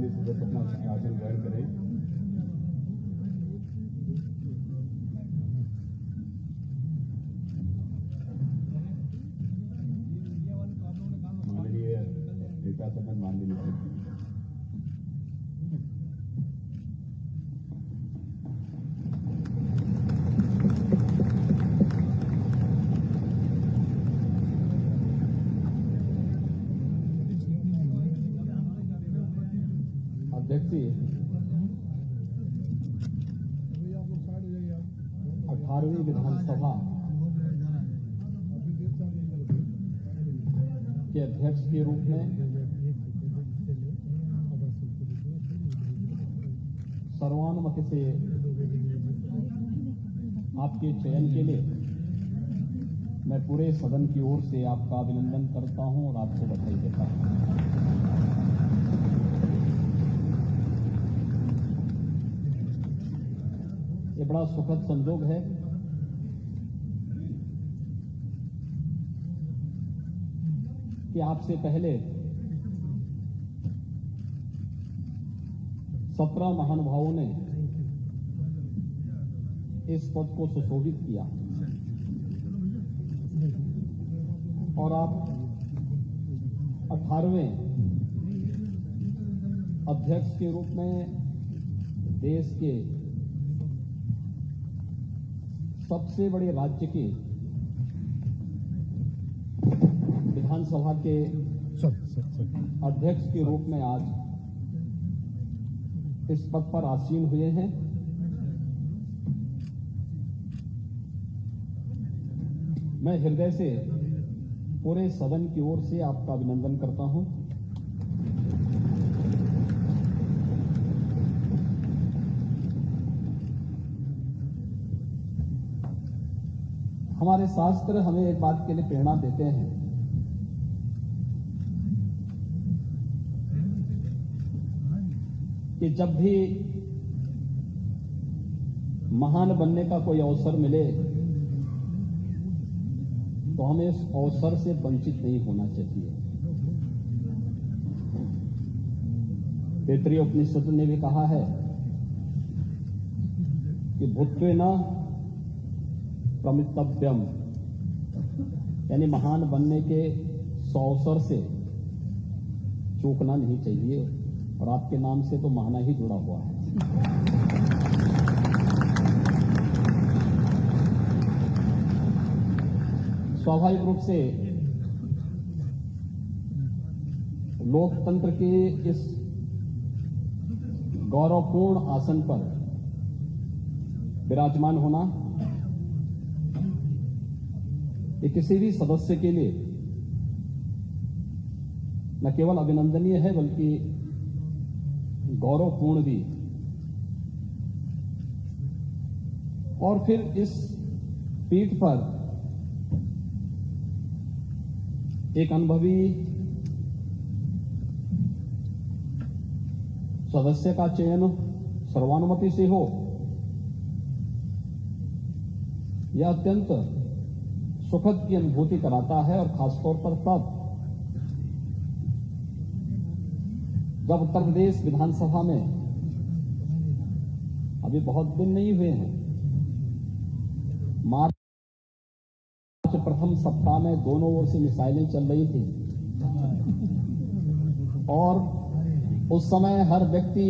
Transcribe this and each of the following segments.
माननीय सदस्य अपना आसन ग्रहण करें। माननीय नेता सदन माननीय अध्यक्ष जी, 18वीं विधानसभा के अध्यक्ष के रूप में सर्वानुमति से आपके चयन के लिए मैं पूरे सदन की ओर से आपका अभिनंदन करता हूं और आपको बधाई देता हूं। ये बड़ा सुखद संजोग है कि आपसे पहले 17 महानुभावों ने इस पद को सुशोभित किया और आप 18वें अध्यक्ष के रूप में देश के सबसे बड़े राज्य के विधानसभा के अध्यक्ष के रूप में आज इस पद पर आसीन हुए हैं। मैं हृदय से पूरे सदन की ओर से आपका अभिनंदन करता हूं। हमारे शास्त्र हमें एक बात के लिए प्रेरणा देते हैं कि जब भी महान बनने का कोई अवसर मिले तो हमें इस अवसर से वंचित नहीं होना चाहिए। तैत्तिरीय उपनिषद ने भी कहा है कि भूत्वेन प्रमितव्यम, यानी महान बनने के अवसर से चूकना नहीं चाहिए और आपके नाम से तो महाना ही जुड़ा हुआ है। स्वाभाविक रूप से लोकतंत्र के इस गौरवपूर्ण आसन पर विराजमान होना ये किसी भी सदस्य के लिए न केवल अभिनंदनीय है बल्कि गौरवपूर्ण भी। और फिर इस पीठ पर एक अनुभवी सदस्य का चयन सर्वानुमति से हो, यह अत्यंत सुखद की अनुभूति कराता है। और खासतौर पर तब जब उत्तर प्रदेश विधानसभा में अभी बहुत दिन नहीं हुए हैं, मार्च प्रथम सप्ताह में दोनों ओर से मिसाइलें चल रही थी और उस समय हर व्यक्ति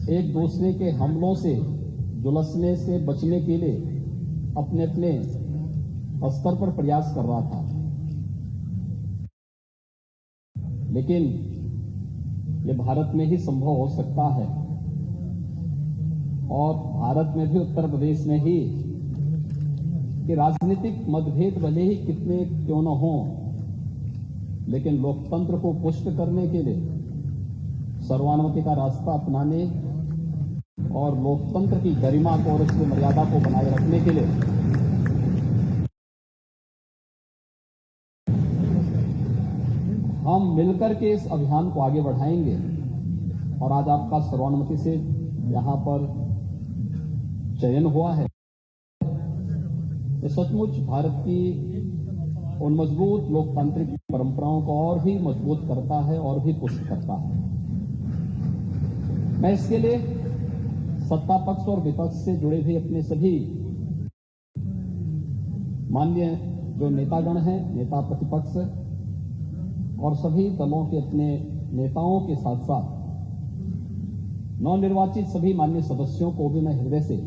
एक दूसरे के हमलों से झुलसने से बचने के लिए अपने अपने स्तर पर प्रयास कर रहा था। लेकिन ये भारत में ही संभव हो सकता है और भारत में भी उत्तर प्रदेश में ही कि राजनीतिक मतभेद भले ही कितने क्यों न हो, लेकिन लोकतंत्र को पुष्ट करने के लिए सर्वानुमति का रास्ता अपनाने और लोकतंत्र की गरिमा को और उसकी मर्यादा को बनाए रखने के लिए हम मिलकर के इस अभियान को आगे बढ़ाएंगे। और आज आपका सर्वानुमति से यहां पर चयन हुआ है। ये सचमुच भारत की उन मजबूत लोकतांत्रिक परंपराओं को और भी मजबूत करता है और भी पुष्ट करता है। मैं इसके लिए सत्ता पक्ष और विपक्ष से जुड़े हुए अपने सभी माननीय जो नेतागण हैं, नेता प्रतिपक्ष और सभी दलों के अपने नेताओं के साथ साथ नवनिर्वाचित सभी माननीय सदस्यों को भी मैं हृदय से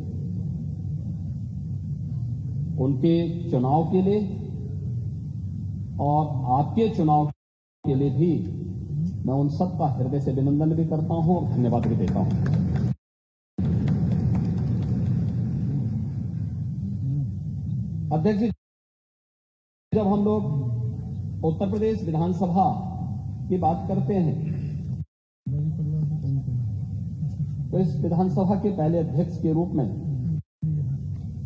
उनके चुनाव के लिए और आपके चुनाव के लिए भी मैं उन सबका हृदय से अभिनंदन भी करता हूं और धन्यवाद भी देता हूं। अध्यक्ष जी, जब हम लोग उत्तर प्रदेश विधानसभा की बात करते हैं तो इस विधानसभा के पहले अध्यक्ष के रूप में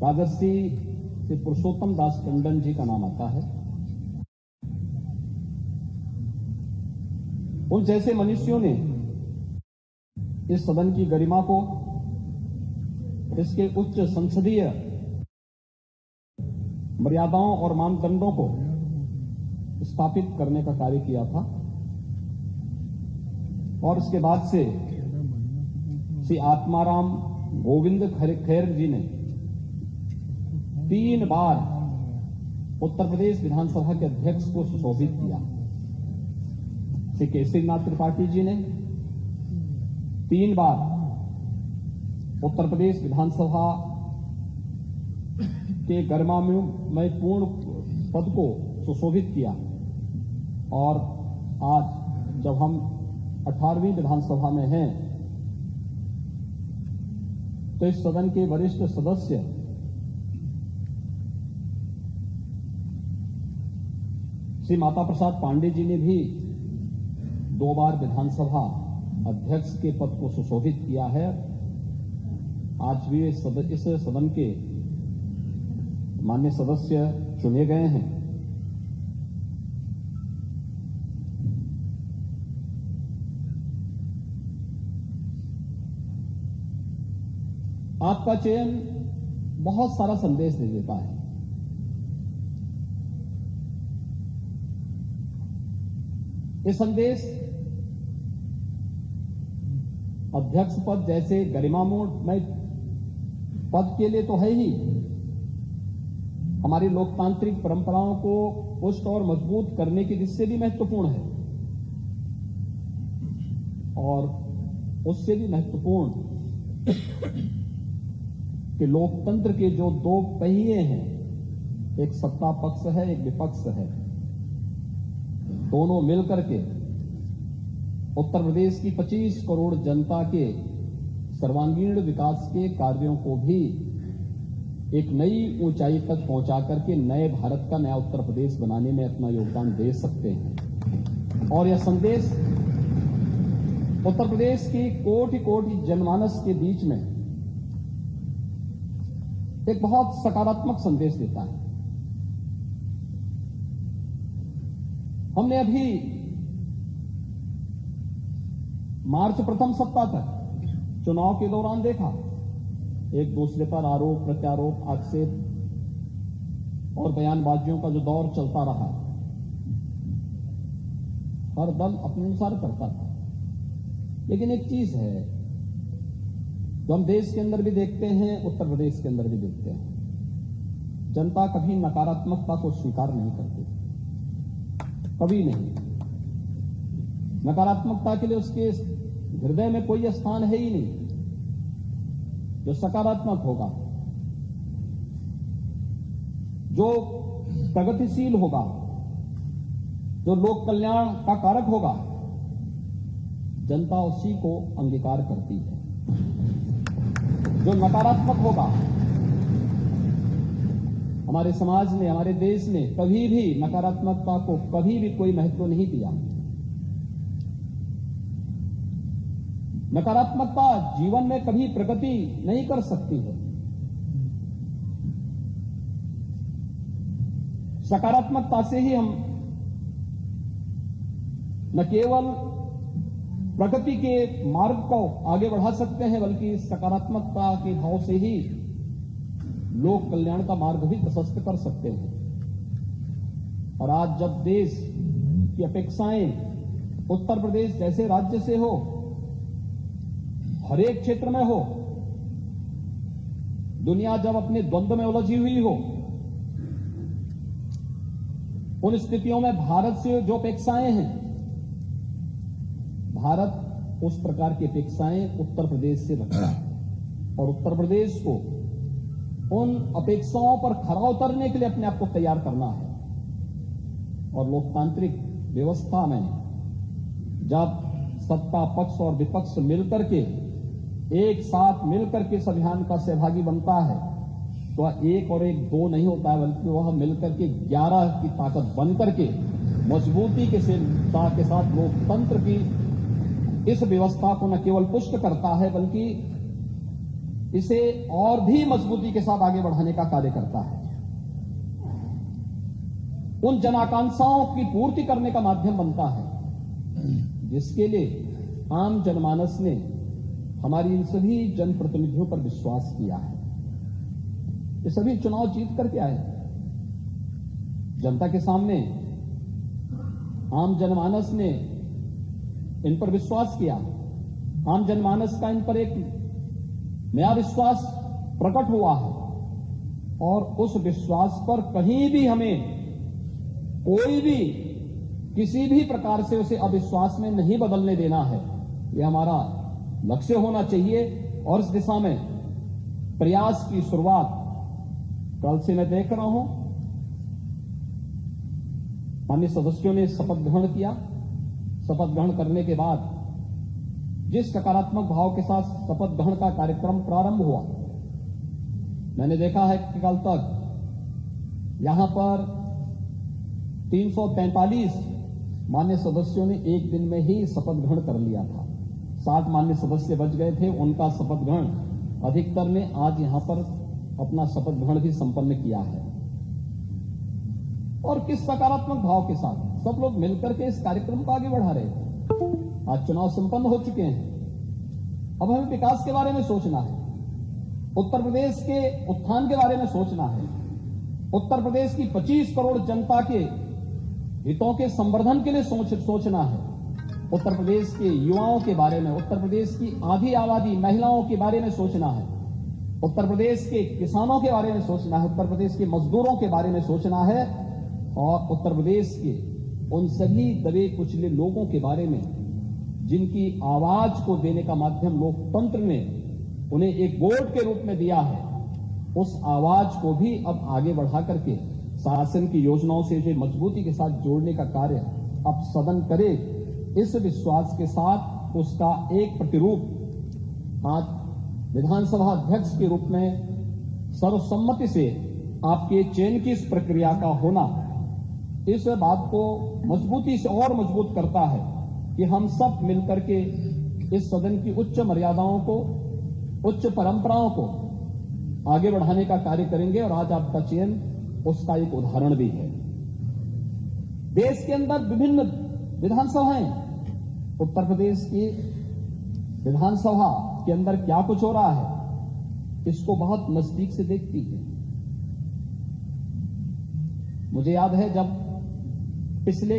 राजर्षि श्री पुरुषोत्तम दास टंडन जी का नाम आता है। उन जैसे मनुष्यों ने इस सदन की गरिमा को, इसके उच्च संसदीय मर्यादाओं और मानदंडों को स्थापित करने का कार्य किया था और उसके बाद से श्री आत्माराम गोविंद खैर जी ने 3 बार उत्तर प्रदेश विधानसभा के अध्यक्ष को सुशोभित किया। श्री केसरीनाथ त्रिपाठी जी ने 3 बार उत्तर प्रदेश विधानसभा के गरिमामय पूर्ण पद को सुशोभित किया और आज जब हम 18वीं विधानसभा में हैं तो इस सदन के वरिष्ठ सदस्य श्री माता प्रसाद पांडे जी ने भी 2 बार विधानसभा अध्यक्ष के पद को सुशोभित किया है। आज भी इस सदन के माननीय सदस्य चुने गए हैं। आपका चयन बहुत सारा संदेश दे देता है। ये संदेश अध्यक्ष पद जैसे गरिमामय पद के लिए तो है ही, हमारी लोकतांत्रिक परंपराओं को पुष्ट और मजबूत करने की दृष्टि से भी महत्वपूर्ण है और उससे भी महत्वपूर्ण कि लोकतंत्र के जो 2 पहिए हैं, एक सत्ता पक्ष है, एक विपक्ष है, दोनों मिलकर के उत्तर प्रदेश की 25 करोड़ जनता के सर्वांगीण विकास के कार्यों को भी एक नई ऊंचाई तक पहुंचा करके नए भारत का नया उत्तर प्रदेश बनाने में अपना योगदान दे सकते हैं। और यह संदेश उत्तर प्रदेश की कोटि-कोटि जनमानस के बीच में एक बहुत सकारात्मक संदेश देता है। हमने अभी मार्च प्रथम सप्ताह तक चुनाव के दौरान देखा, एक दूसरे पर आरोप प्रत्यारोप, आक्षेप और बयानबाजियों का जो दौर चलता रहा, हर दल अपने अनुसार करता था। लेकिन एक चीज है जो हम देश के अंदर भी देखते हैं, उत्तर प्रदेश के अंदर भी देखते हैं, जनता कभी नकारात्मकता को स्वीकार नहीं करती, कभी नहीं। नकारात्मकता के लिए उसके हृदय में कोई स्थान है ही नहीं। जो सकारात्मक होगा, जो प्रगतिशील होगा, जो लोक कल्याण का कारक होगा, जनता उसी को अंगीकार करती है। जो नकारात्मक होगा, हमारे समाज ने, हमारे देश ने कभी भी नकारात्मकता को कभी भी कोई महत्व नहीं दिया। नकारात्मकता जीवन में कभी प्रगति नहीं कर सकती है। सकारात्मकता से ही हम न केवल प्रगति के मार्ग को आगे बढ़ा सकते हैं, बल्कि सकारात्मकता के भाव से ही लोक कल्याण का मार्ग भी प्रशस्त कर सकते हैं। और आज जब देश की अपेक्षाएं उत्तर प्रदेश जैसे राज्य से हो, हर एक क्षेत्र में हो, दुनिया जब अपने द्वंद्व में उलझी हुई हो, उन स्थितियों में भारत से जो अपेक्षाएं हैं, भारत उस प्रकार की अपेक्षाएं उत्तर प्रदेश से रखता है और उत्तर प्रदेश को उन अपेक्षाओं पर खरा उतरने के लिए अपने आप को तैयार करना है। और लोकतांत्रिक व्यवस्था में जब सत्ता पक्ष और विपक्ष मिलकर के एक साथ मिलकर के इस अभियान का सहभागी बनता है तो एक और एक दो नहीं होता है, बल्कि वह मिलकर के 11 की ताकत बनकर के मजबूती के साथ लोकतंत्र की इस व्यवस्था को न केवल पुष्ट करता है बल्कि इसे और भी मजबूती के साथ आगे बढ़ाने का कार्य करता है। उन जनाकांक्षाओं की पूर्ति करने का माध्यम बनता है जिसके लिए आम जनमानस ने हमारी इन सभी जनप्रतिनिधियों पर विश्वास किया है। ये सभी चुनाव जीत करके आए, जनता के सामने आम जनमानस ने इन पर विश्वास किया। आम जनमानस का इन पर एक नया विश्वास प्रकट हुआ है और उस विश्वास पर कहीं भी हमें कोई भी किसी भी प्रकार से उसे अविश्वास में नहीं बदलने देना है। यह हमारा लक्ष्य होना चाहिए और इस दिशा में प्रयास की शुरुआत कल से मैं देख रहा हूं। माननीय सदस्यों ने शपथ ग्रहण किया। शपथ ग्रहण करने के बाद जिस सकारात्मक भाव के साथ शपथ ग्रहण का कार्यक्रम प्रारंभ हुआ, मैंने देखा है कि कल तक यहां पर 343 माननीय सदस्यों ने एक दिन में ही शपथ ग्रहण कर लिया था। 60 माननीय सदस्य बच गए थे, उनका शपथ ग्रहण अधिकतर ने आज यहां पर अपना शपथ ग्रहण भी संपन्न किया है। और किस सकारात्मक भाव के साथ सब लोग मिलकर के इस कार्यक्रम को आगे बढ़ा रहे थे। आज चुनाव संपन्न हो चुके हैं, अब हमें विकास के बारे में सोचना है, उत्तर प्रदेश के उत्थान के बारे में सोचना है, उत्तर प्रदेश की 25 करोड़ जनता के हितों के संवर्धन के लिए सोचना है, उत्तर प्रदेश के युवाओं के बारे में, उत्तर प्रदेश की आधी आबादी महिलाओं के बारे में सोचना है, उत्तर प्रदेश के किसानों के बारे में सोचना है, उत्तर प्रदेश के मजदूरों के बारे में सोचना है और उत्तर प्रदेश के उन सभी दबे कुचले लोगों के बारे में जिनकी आवाज को देने का माध्यम लोकतंत्र ने उन्हें एक वोट के रूप में दिया है, उस आवाज को भी अब आगे बढ़ा करके शासन की योजनाओं से इसे मजबूती के साथ जोड़ने का कार्य अब सदन करे। इस विश्वास के साथ उसका एक प्रतिरूप आज विधानसभा अध्यक्ष के रूप में सर्वसम्मति से आपके चयन की इस प्रक्रिया का होना इस बात को मजबूती से और मजबूत करता है कि हम सब मिलकर के इस सदन की उच्च मर्यादाओं को, उच्च परंपराओं को आगे बढ़ाने का कार्य करेंगे। और आज आपका चयन उसका एक उदाहरण भी है। देश के अंदर विभिन्न विधानसभाएं, उत्तर प्रदेश की विधानसभा के अंदर क्या कुछ हो रहा है इसको बहुत नजदीक से देखती है। मुझे याद है जब पिछले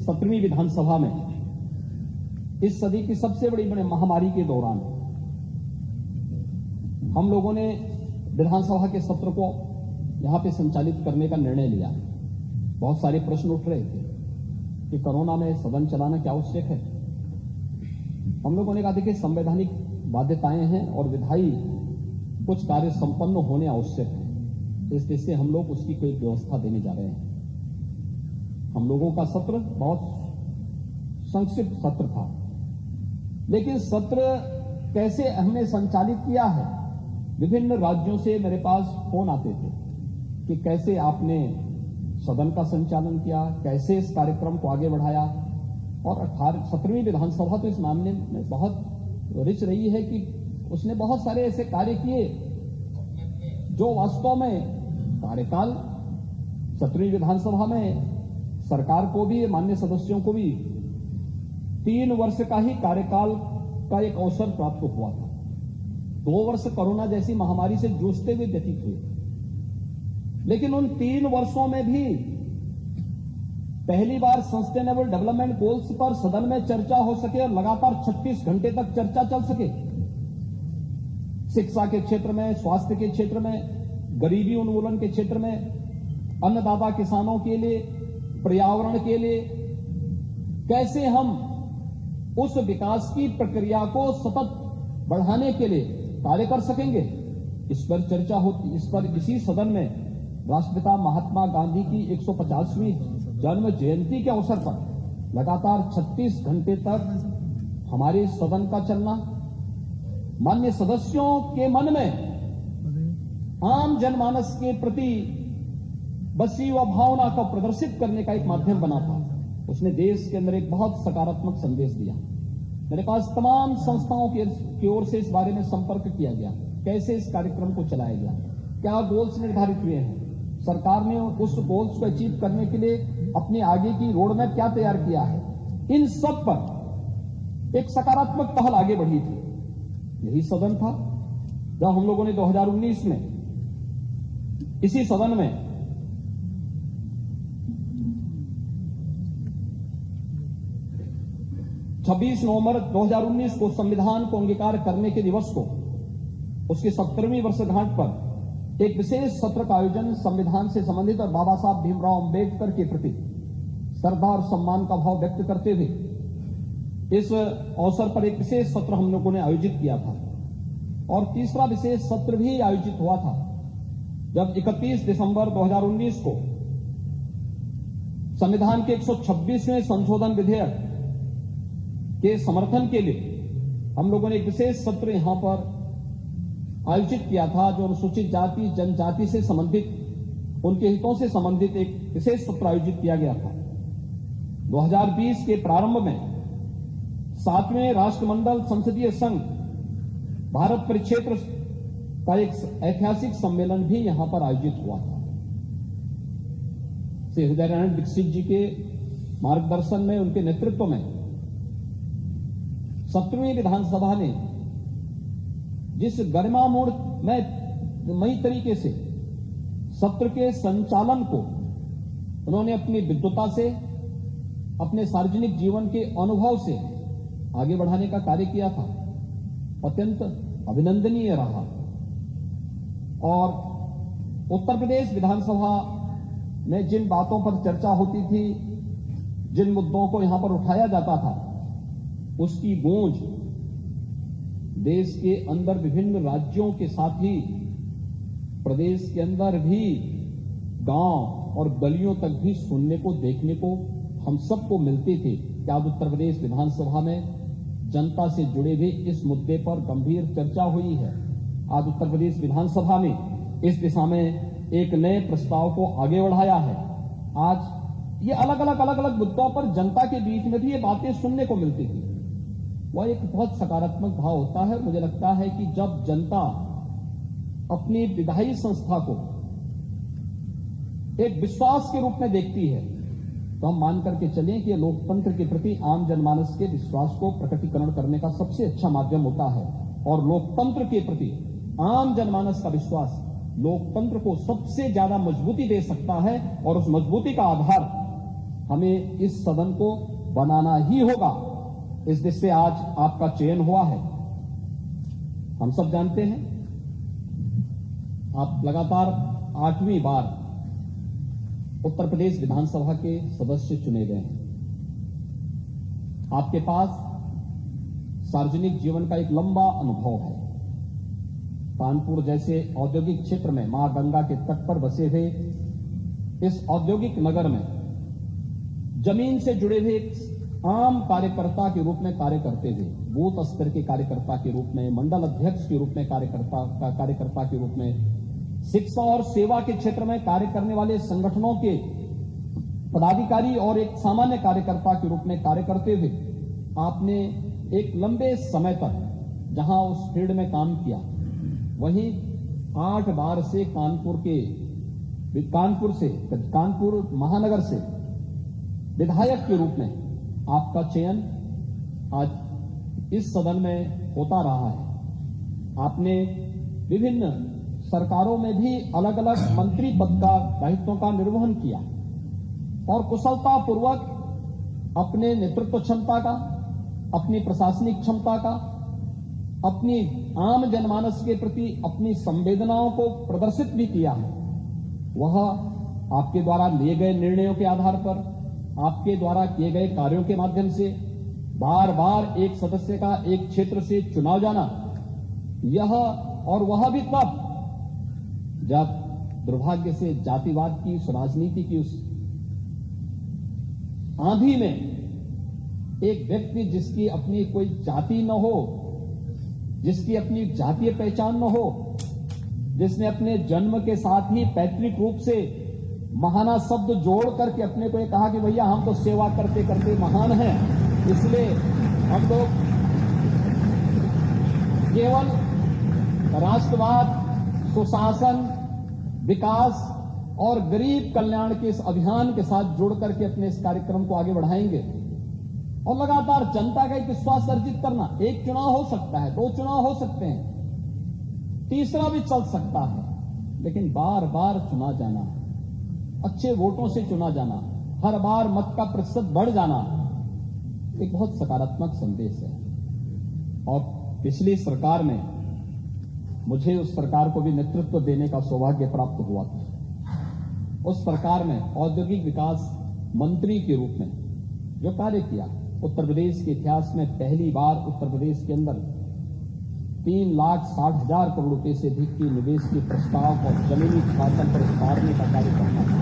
17वीं विधानसभा में इस सदी की सबसे बड़ी महामारी के दौरान हम लोगों ने विधानसभा के सत्र को यहां पे संचालित करने का निर्णय लिया। बहुत सारे प्रश्न उठ रहे थे कि कोरोना में सदन चलाना क्या आवश्यक है। हम लोगों ने कहा देखिए संवैधानिक बाध्यताएं हैं और विधायी कुछ कार्य संपन्न होने आवश्यक है, इसलिए हम लोग उसकी कोई व्यवस्था देने जा रहे हैं। हम लोगों का सत्र बहुत संक्षिप्त सत्र था, लेकिन सत्र कैसे हमने संचालित किया है, विभिन्न राज्यों से मेरे पास फोन आते थे कि कैसे आपने सदन का संचालन किया, कैसे इस कार्यक्रम को आगे बढ़ाया। और 17वीं विधानसभा तो इस मामले में बहुत रिच रही है कि उसने बहुत सारे ऐसे कार्य किए जो वास्तव में कार्यकाल 17वीं विधानसभा में सरकार को भी, माननीय सदस्यों को भी 3 वर्ष का ही कार्यकाल का एक अवसर प्राप्त हुआ था। 2 वर्ष कोरोना जैसी महामारी से जूझते हुए व्यतीत हुए, लेकिन उन 3 वर्षों में भी पहली बार सस्टेनेबल डेवलपमेंट गोल्स पर सदन में चर्चा हो सके और लगातार 36 घंटे तक चर्चा चल सके। शिक्षा के क्षेत्र में, स्वास्थ्य के क्षेत्र में, गरीबी उन्मूलन के क्षेत्र में, अन्नदाता किसानों के लिए, पर्यावरण के लिए कैसे हम उस विकास की प्रक्रिया को सतत बढ़ाने के लिए कार्य कर सकेंगे, इस पर चर्चा होती। इस पर इसी सदन में राष्ट्रपिता महात्मा गांधी की 150वीं जन्म जयंती के अवसर पर लगातार 36 घंटे तक हमारे सदन का चलना माननीय सदस्यों के मन में आम जनमानस के प्रति बसी व भावना को प्रदर्शित करने का एक माध्यम बना था। उसने देश के अंदर एक बहुत सकारात्मक संदेश दिया। मेरे पास तमाम संस्थाओं की ओर से इस बारे में संपर्क किया गया, कैसे इस कार्यक्रम को चलाया गया, क्या गोल्स निर्धारित हुए हैं, सरकार ने उस गोल्स को अचीव करने के लिए अपने आगे की रोड मैप क्या तैयार किया है। इन सब पर एक सकारात्मक पहल आगे बढ़ी थी। यही सदन था जब हम लोगों ने 2019 में इसी सदन में छब्बीस नवंबर 2019 को संविधान को अंगीकार करने के दिवस को, उसकी 70वीं वर्षगांठ पर एक विशेष सत्र का आयोजन संविधान से संबंधित और बाबा साहब भीमराव अंबेडकर के प्रति श्रद्धा और सम्मान का भाव व्यक्त करते हुए इस अवसर पर एक विशेष सत्र हम लोगों ने आयोजित किया था। और तीसरा विशेष सत्र भी आयोजित हुआ था जब 31 दिसंबर 2019 को संविधान के 126वें संशोधन विधेयक के समर्थन के लिए हम लोगों ने एक विशेष सत्र यहां पर आयोजित किया था, जो अनुसूचित जाति जनजाति से संबंधित, उनके हितों से संबंधित एक विशेष सत्र आयोजित किया गया था। 2020 के प्रारंभ में 7वें राष्ट्रमंडल संसदीय संघ भारत परिक्षेत्र का एक ऐतिहासिक सम्मेलन भी यहां पर आयोजित हुआ था। श्री हृदय नारायण दीक्षित जी के मार्गदर्शन में, उनके नेतृत्व में 17वीं विधानसभा ने जिस गरिमामयी तरीके से सत्र के संचालन को उन्होंने अपनी विद्वता से, अपने सार्वजनिक जीवन के अनुभव से आगे बढ़ाने का कार्य किया था, अत्यंत अभिनंदनीय रहा। और उत्तर प्रदेश विधानसभा में जिन बातों पर चर्चा होती थी, जिन मुद्दों को यहां पर उठाया जाता था, उसकी गूंज देश के अंदर विभिन्न राज्यों के साथ ही प्रदेश के अंदर भी गांव और गलियों तक भी सुनने को, देखने को हम सबको मिलती थी कि आज उत्तर प्रदेश विधानसभा में जनता से जुड़े हुए इस मुद्दे पर गंभीर चर्चा हुई है। आज उत्तर प्रदेश विधानसभा ने इस दिशा में एक नए प्रस्ताव को आगे बढ़ाया है। आज ये अलग अलग मुद्दों पर जनता के बीच में भी ये बातें सुनने को मिलती थी। वह एक बहुत सकारात्मक भाव होता है। मुझे लगता है कि जब जनता अपनी विधायी संस्था को एक विश्वास के रूप में देखती है, तो हम मान करके चलें कि लोकतंत्र के प्रति आम जनमानस के विश्वास को प्रकटीकरण करने का सबसे अच्छा माध्यम होता है। और लोकतंत्र के प्रति आम जनमानस का विश्वास लोकतंत्र को सबसे ज्यादा मजबूती दे सकता है, और उस मजबूती का आधार हमें इस सदन को बनाना ही होगा। इस दिशा से आज आपका चयन हुआ है। हम सब जानते हैं आप लगातार 8वीं बार उत्तर प्रदेश विधानसभा के सदस्य चुने गए हैं। आपके पास सार्वजनिक जीवन का एक लंबा अनुभव है। कानपुर जैसे औद्योगिक क्षेत्र में, मां गंगा के तट पर बसे हुए इस औद्योगिक नगर में जमीन से जुड़े हुए आम कार्यकर्ता के रूप में कार्य करते हुए, बूथ स्तर के कार्यकर्ता के रूप में, मंडल अध्यक्ष के रूप में कार्यकर्ता के रूप में, शिक्षा और सेवा के क्षेत्र में कार्य करने वाले संगठनों के पदाधिकारी और एक सामान्य कार्यकर्ता के रूप में कार्य करते हुए आपने एक लंबे समय तक जहां उस फील्ड में काम किया, वहीं 8 बार से कानपुर महानगर से विधायक के रूप में आपका चयन आज इस सदन में होता रहा है। आपने विभिन्न सरकारों में भी अलग अलग मंत्री पद का दायित्वों का निर्वहन किया। और कुशलतापूर्वक अपने नेतृत्व क्षमता का, अपनी प्रशासनिक क्षमता का, अपनी आम जनमानस के प्रति अपनी संवेदनाओं को प्रदर्शित भी किया है। वह आपके द्वारा लिए गए निर्णयों के आधार पर, आपके द्वारा किए गए कार्यों के माध्यम से बार बार एक सदस्य का एक क्षेत्र से चुनाव जाना, यह और वह भी तब जब दुर्भाग्य से जातिवाद की, उस राजनीति की उस आंधी में एक व्यक्ति जिसकी अपनी कोई जाति न हो, जिसकी अपनी जातीय पहचान न हो, जिसने अपने जन्म के साथ ही पैतृक रूप से महाना शब्द जोड़ करके अपने को ये कहा कि भैया हम तो सेवा करते करते महान हैं, इसलिए हम लोग केवल राष्ट्रवाद, सुशासन, विकास और गरीब कल्याण के इस अभियान के साथ जुड़ करके अपने इस कार्यक्रम को आगे बढ़ाएंगे और लगातार जनता का एक विश्वास अर्जित करना। एक चुनाव हो सकता है, 2 चुनाव हो सकते हैं, तीसरा भी चल सकता है, लेकिन बार बार चुना जाना, अच्छे वोटों से चुना जाना, हर बार मत का प्रतिशत बढ़ जाना, एक बहुत सकारात्मक संदेश है। और पिछली सरकार में मुझे उस सरकार को भी नेतृत्व देने का सौभाग्य प्राप्त हुआ था। उस सरकार में औद्योगिक विकास मंत्री के रूप में जो कार्य किया, उत्तर प्रदेश के इतिहास में पहली बार उत्तर प्रदेश के अंदर 3,60,000 करोड़ रुपए से अधिक की निवेश के प्रस्ताव और जमीनी शासन पर उतारने का कार्य करना था।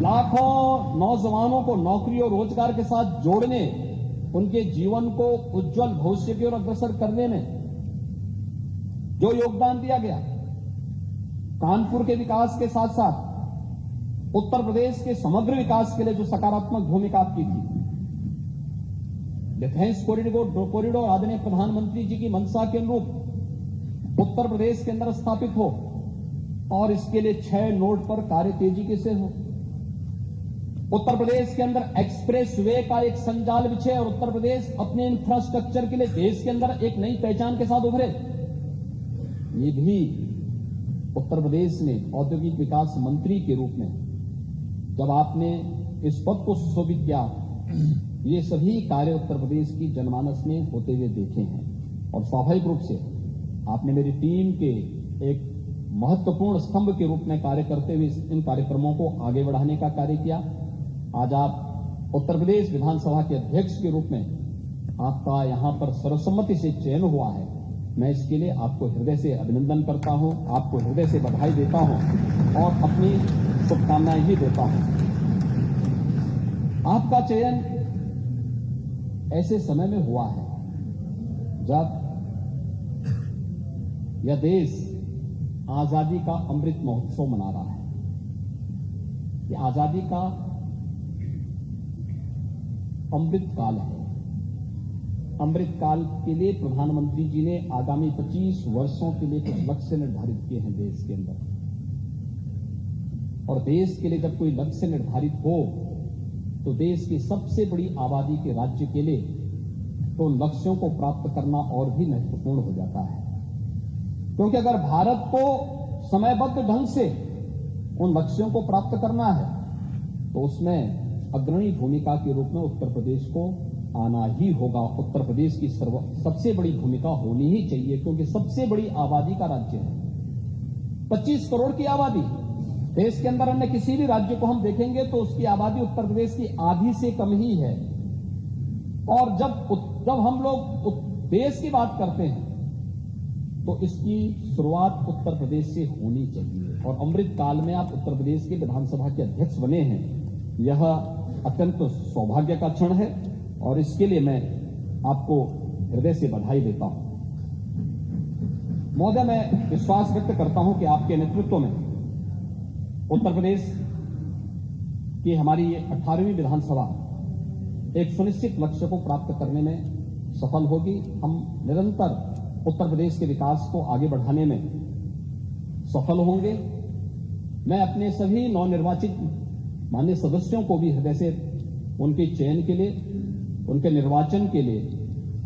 लाखों नौजवानों को नौकरी और रोजगार के साथ जोड़ने, उनके जीवन को उज्जवल भविष्य की ओर अग्रसर करने में जो योगदान दिया गया, कानपुर के विकास के साथ साथ उत्तर प्रदेश के समग्र विकास के लिए जो सकारात्मक भूमिका आपकी थी, डिफेंस कॉरिडोर आदरणीय प्रधानमंत्री जी की मंशा के अनुरूप उत्तर प्रदेश के अंदर स्थापित हो और इसके लिए 6 नोड पर कार्य तेजी से हो। उत्तर प्रदेश के अंदर एक्सप्रेस वे का एक संजाल बिछे और उत्तर प्रदेश अपने इंफ्रास्ट्रक्चर के लिए देश के अंदर एक नई पहचान के साथ उभरे। ये भी उत्तर प्रदेश में औद्योगिक विकास मंत्री के रूप में जब आपने इस पद को सुशोभित किया, ये सभी कार्य उत्तर प्रदेश की जनमानस में होते हुए देखे हैं और स्वाभाविक रूप से आपने मेरी टीम के एक महत्वपूर्ण स्तंभ के रूप में कार्य करते हुए इन कार्यक्रमों को आगे बढ़ाने का कार्य किया। आज आप उत्तर प्रदेश विधानसभा के अध्यक्ष के रूप में आपका यहां पर सर्वसम्मति से चयन हुआ है। मैं इसके लिए आपको हृदय से अभिनंदन करता हूं, आपको हृदय से बधाई देता हूं और अपनी शुभकामनाएं भी देता हूं। आपका चयन ऐसे समय में हुआ है जब यह देश आजादी का अमृत महोत्सव मना रहा है। ये आजादी का अमृत काल है। अमृत काल के लिए प्रधानमंत्री जी ने आगामी 25 वर्षों के लिए कुछ लक्ष्य निर्धारित किए हैं देश के अंदर, और देश के लिए जब कोई लक्ष्य निर्धारित हो तो देश की सबसे बड़ी आबादी के राज्य के लिए तो उन लक्ष्यों को प्राप्त करना और भी महत्वपूर्ण हो जाता है, क्योंकि अगर भारत को समयबद्ध ढंग से उन लक्ष्यों को प्राप्त करना है तो उसमें अग्रणी भूमिका के रूप में उत्तर प्रदेश को आना ही होगा। उत्तर प्रदेश की सबसे बड़ी भूमिका होनी ही चाहिए, क्योंकि सबसे बड़ी आबादी का राज्य है। 25 करोड़ की आबादी देश के अंदर अन्य किसी भी राज्य को हम देखेंगे तो उसकी आबादी उत्तर प्रदेश की आधी से कम ही है। और जब हम लोग देश की बात करते हैं तो इसकी शुरुआत उत्तर प्रदेश से होनी चाहिए, और अमृत काल में आप उत्तर प्रदेश के विधानसभा के अध्यक्ष बने हैं, यह अत्यंत सौभाग्य का क्षण है और इसके लिए मैं आपको हृदय से बधाई देता हूं। महोदय, मैं विश्वास व्यक्त करता हूं कि आपके नेतृत्व में उत्तर प्रदेश की हमारी 18वीं विधानसभा एक सुनिश्चित लक्ष्य को प्राप्त करने में सफल होगी। हम निरंतर उत्तर प्रदेश के विकास को आगे बढ़ाने में सफल होंगे। मैं अपने सभी नवनिर्वाचित माननीय सदस्यों को भी हृदय से उनके चयन के लिए, उनके निर्वाचन के लिए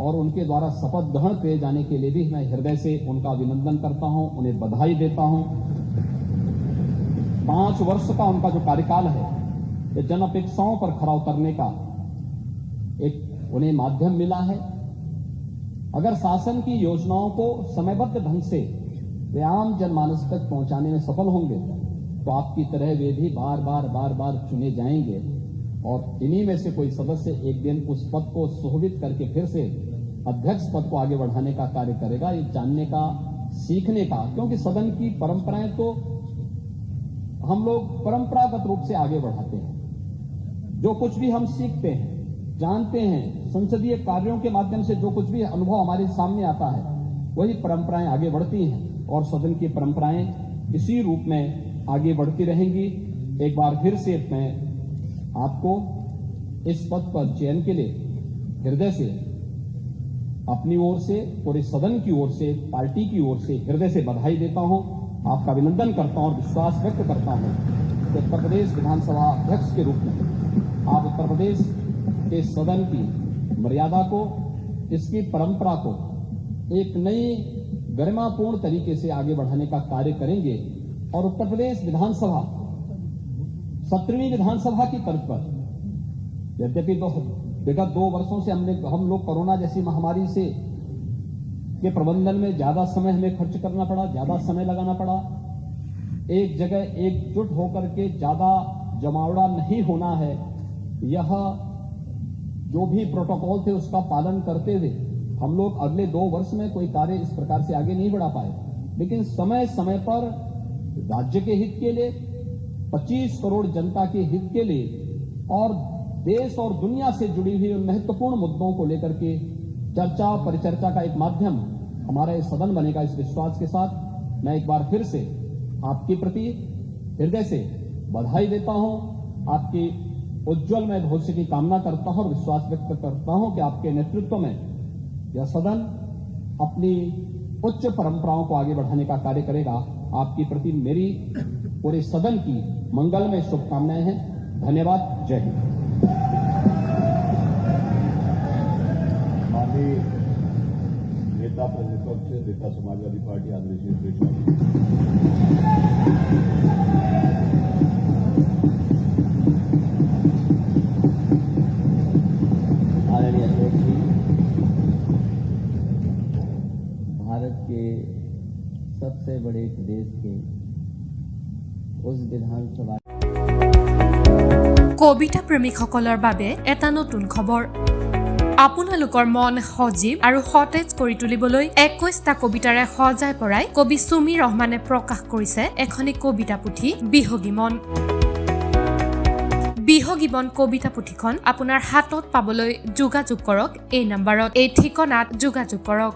और उनके द्वारा शपथ ग्रहण किए जाने के लिए भी मैं हृदय से उनका अभिनंदन करता हूं, उन्हें बधाई देता हूं। 5 वर्ष का उनका जो कार्यकाल है, ये जन अपेक्षाओं पर खरा उतरने का एक उन्हें माध्यम मिला है। अगर शासन की योजनाओं को समयबद्ध ढंग से वे आम जनमानस तक पहुंचाने में सफल होंगे तो आपकी तरह वे भी बार बार चुने जाएंगे और इन्हीं में से कोई सदस्य एक दिन उस पद को सुशोभित करके फिर से अध्यक्ष पद को आगे बढ़ाने का कार्य करेगा। ये जानने का, सीखने का, क्योंकि सदन की परंपराएं तो हम लोग परंपरागत रूप से आगे बढ़ाते हैं। जो कुछ भी हम सीखते हैं, जानते हैं, संसदीय कार्यों के माध्यम से जो कुछ भी अनुभव हमारे सामने आता है, वही परंपराएं आगे बढ़ती हैं और सदन की परंपराएं इसी रूप में आगे बढ़ती रहेंगी। एक बार फिर से मैं आपको इस पद पर चयन के लिए हृदय से, अपनी ओर से, पूरे सदन की ओर से, पार्टी की ओर से हृदय से बधाई देता हूं, आपका अभिनंदन करता हूं और विश्वास व्यक्त करता हूं कि उत्तर प्रदेश विधानसभा अध्यक्ष के रूप में आप उत्तर प्रदेश के सदन की मर्यादा को, इसकी परंपरा को एक नई गरिमापूर्ण तरीके से आगे बढ़ाने का कार्य करेंगे और उत्तर प्रदेश विधानसभा 17वीं विधानसभा की तर्ज पर, यद्यपि विगत 2 वर्षों से हम लोग कोरोना जैसी महामारी से के प्रबंधन में ज्यादा समय हमें खर्च करना पड़ा, ज्यादा समय लगाना पड़ा, एक जगह एकजुट होकर के ज्यादा जमावड़ा नहीं होना है, यह जो भी प्रोटोकॉल थे उसका पालन करते हुए हम लोग अगले 2 वर्ष में कोई कार्य इस प्रकार से आगे नहीं बढ़ा पाए। लेकिन समय समय पर राज्य के हित के लिए, 25 करोड़ जनता के हित के लिए और देश और दुनिया से जुड़ी हुई महत्वपूर्ण मुद्दों को लेकर के चर्चा परिचर्चा का एक माध्यम हमारा ये सदन बनेगा। इस विश्वास के साथ मैं एक बार फिर से आपके प्रति हृदय से बधाई देता हूं, आपकी उज्जवलमय भविष्य की कामना करता हूं और विश्वास व्यक्त करता हूं कि आपके नेतृत्व में यह सदन अपनी उच्च परंपराओं को आगे बढ़ाने का कार्य करेगा। आपके प्रति मेरी पूरे सदन की मंगलमय शुभकामनाएं हैं। धन्यवाद। जय हिंद। माननीय नेता प्रतिपक्ष नेता समाजवादी पार्टी आदरणीय श्री भारत के सबसे बड़े प्रदेश के उस विधानसभा কবিতা প্ৰেমীসকলৰ বাবে এটা নতুন খবৰ। আপোনালোকৰ মন সজীৱ আৰু সতেজ কৰি তুলিবলৈ 21টা কবিতাৰে সজাই পৰাই কবি সুমি ৰহমানে প্ৰকাশ কৰিছে এখনি কবিতা পুথি বিহগী মন। বিহগী মন কবিতা পুথিখন আপোনাৰ হাতত পাবলৈ যোগাযোগ কৰক। এই নম্বৰত, এই ঠিকনাত যোগাযোগ কৰক।